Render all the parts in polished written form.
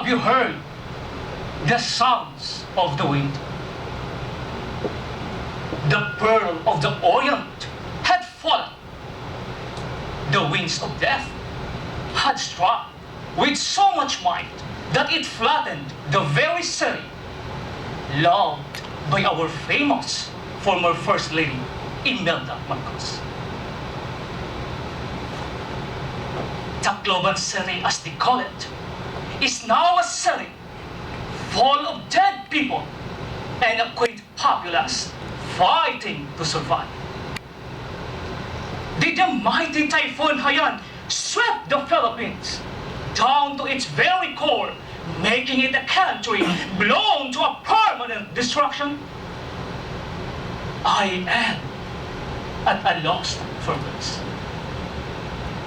you heard the sounds of the wind? The pearl of the Orient had fallen. The winds of death had struck with so much might that it flattened the very city loved by our famous former First Lady, Imelda Marcos. Tacloban City, as they call it, is now a city full of dead people and a quaint populace fighting to survive. Did the mighty Typhoon Haiyan sweep the Philippines down to its very core, making it a country blown to a permanent destruction? I am at a loss for words.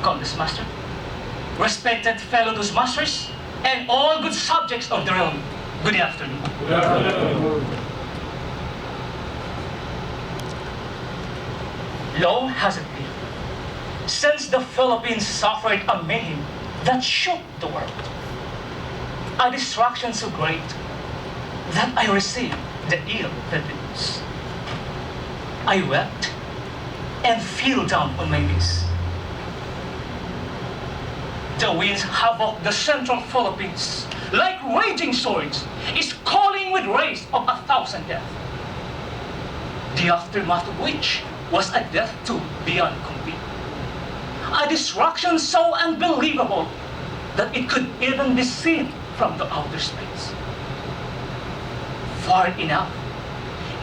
Congress Master, respected fellow Masters, and all good subjects of the realm, good afternoon. Good afternoon. Long has it been since the Philippines suffered a mayhem that shook the world. A destruction so great that I received the ill-fed news. I wept and fell down on my knees. The winds havoc the central Philippines like raging swords, is calling with rays of 1,000 deaths. The aftermath of which was a death too beyond compare. A destruction so unbelievable that it could even be seen from the outer space. Far enough,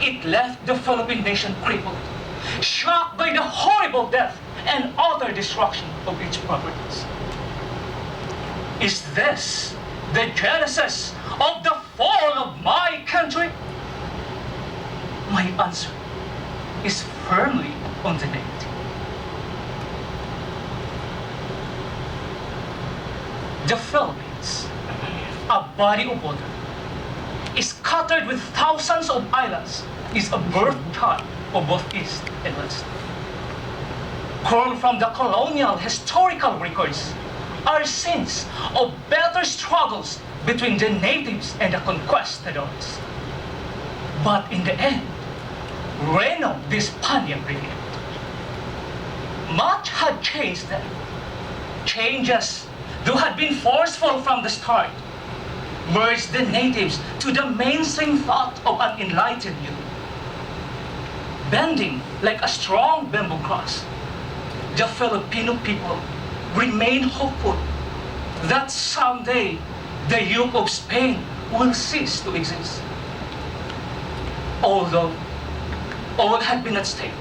it left the Philippine nation crippled, shocked by the horrible death and utter destruction of its properties. Is this the genesis of the fall of my country? My answer is firmly on the negative. The Philippines, a body of water, is scattered with thousands of islands, is a birthplace of both East and West. Grown from the colonial historical records are scenes of better struggles between the natives and the conquistadors. But in the end, Reno the Spaniard prevailed. Much had changed then. Changes, though had been forceful from the start, merged the natives to the mainstream thought of an enlightened youth. Bending like a strong bamboo cross, the Filipino people remain hopeful that someday the yoke of Spain will cease to exist. Although all had been at stake,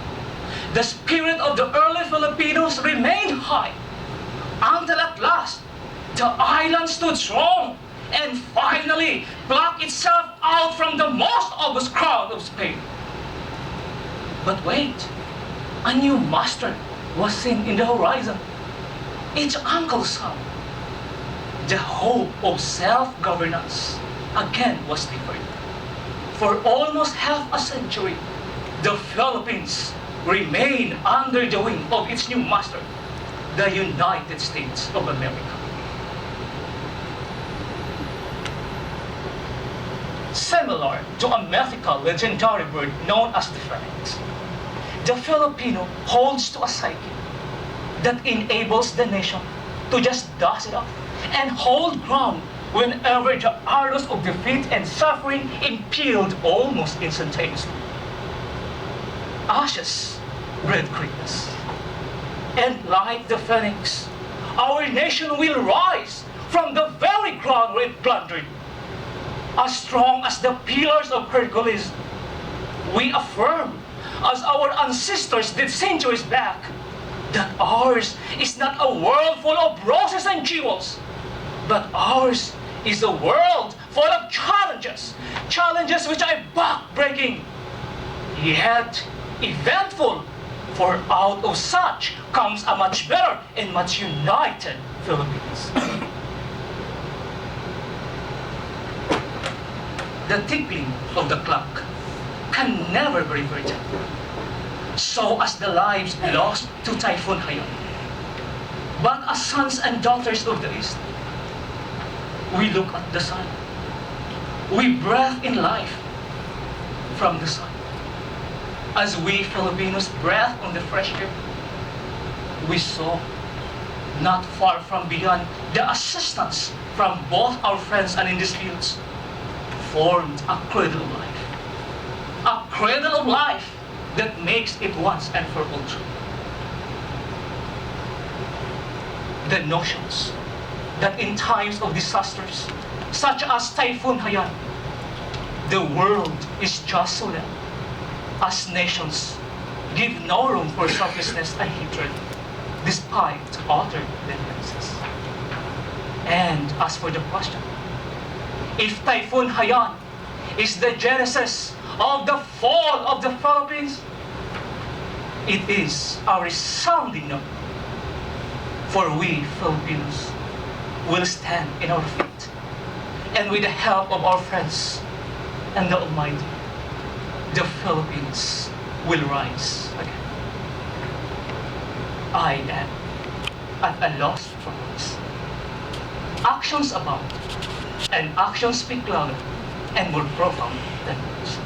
the spirit of the early Filipinos remained high until at last the island stood strong and finally plucked itself out from the most august crown of Spain. But wait, a new master was seen in the horizon. Its uncle son. The hope of self-governance again was deferred. For almost half a century, the Philippines remained under the wing of its new master, the United States of America. Similar to a mythical legendary bird known as the phoenix, the Filipino holds to a psyche that enables the nation to just dust it off and hold ground whenever the arrows of defeat and suffering impaled almost instantaneously. Ashes bred greatness. And like the phoenix, our nation will rise from the very ground where it blundered. As strong as the pillars of Hercules, we affirm, as our ancestors did centuries back, that ours is not a world full of roses and jewels, but ours is a world full of challenges, challenges which are back-breaking, yet eventful, for out of such comes a much better and much united Philippines. The ticking of the clock can never be reverted, so as the lives lost to Typhoon Haiyan. But as sons and daughters of the East, We look at the sun. We breathe in life from the sun. As we Filipinos breathe on the fresh air, we saw not far from beyond the assistance from both our friends and individuals formed a cradle of life. A cradle of life that makes it once and for all true. The notions that in times of disasters, such as Typhoon Haiyan, the world is just so that as nations give no room for selfishness and hatred, despite other differences. And as for the question, if Typhoon Haiyan is the genesis of the fall of the Philippines, it is a resounding no. For we Filipinos will stand in our feet, and with the help of our friends and the Almighty, the Philippines will rise again. I am at a loss for words. Actions abound, and actions speak louder and more profound than words.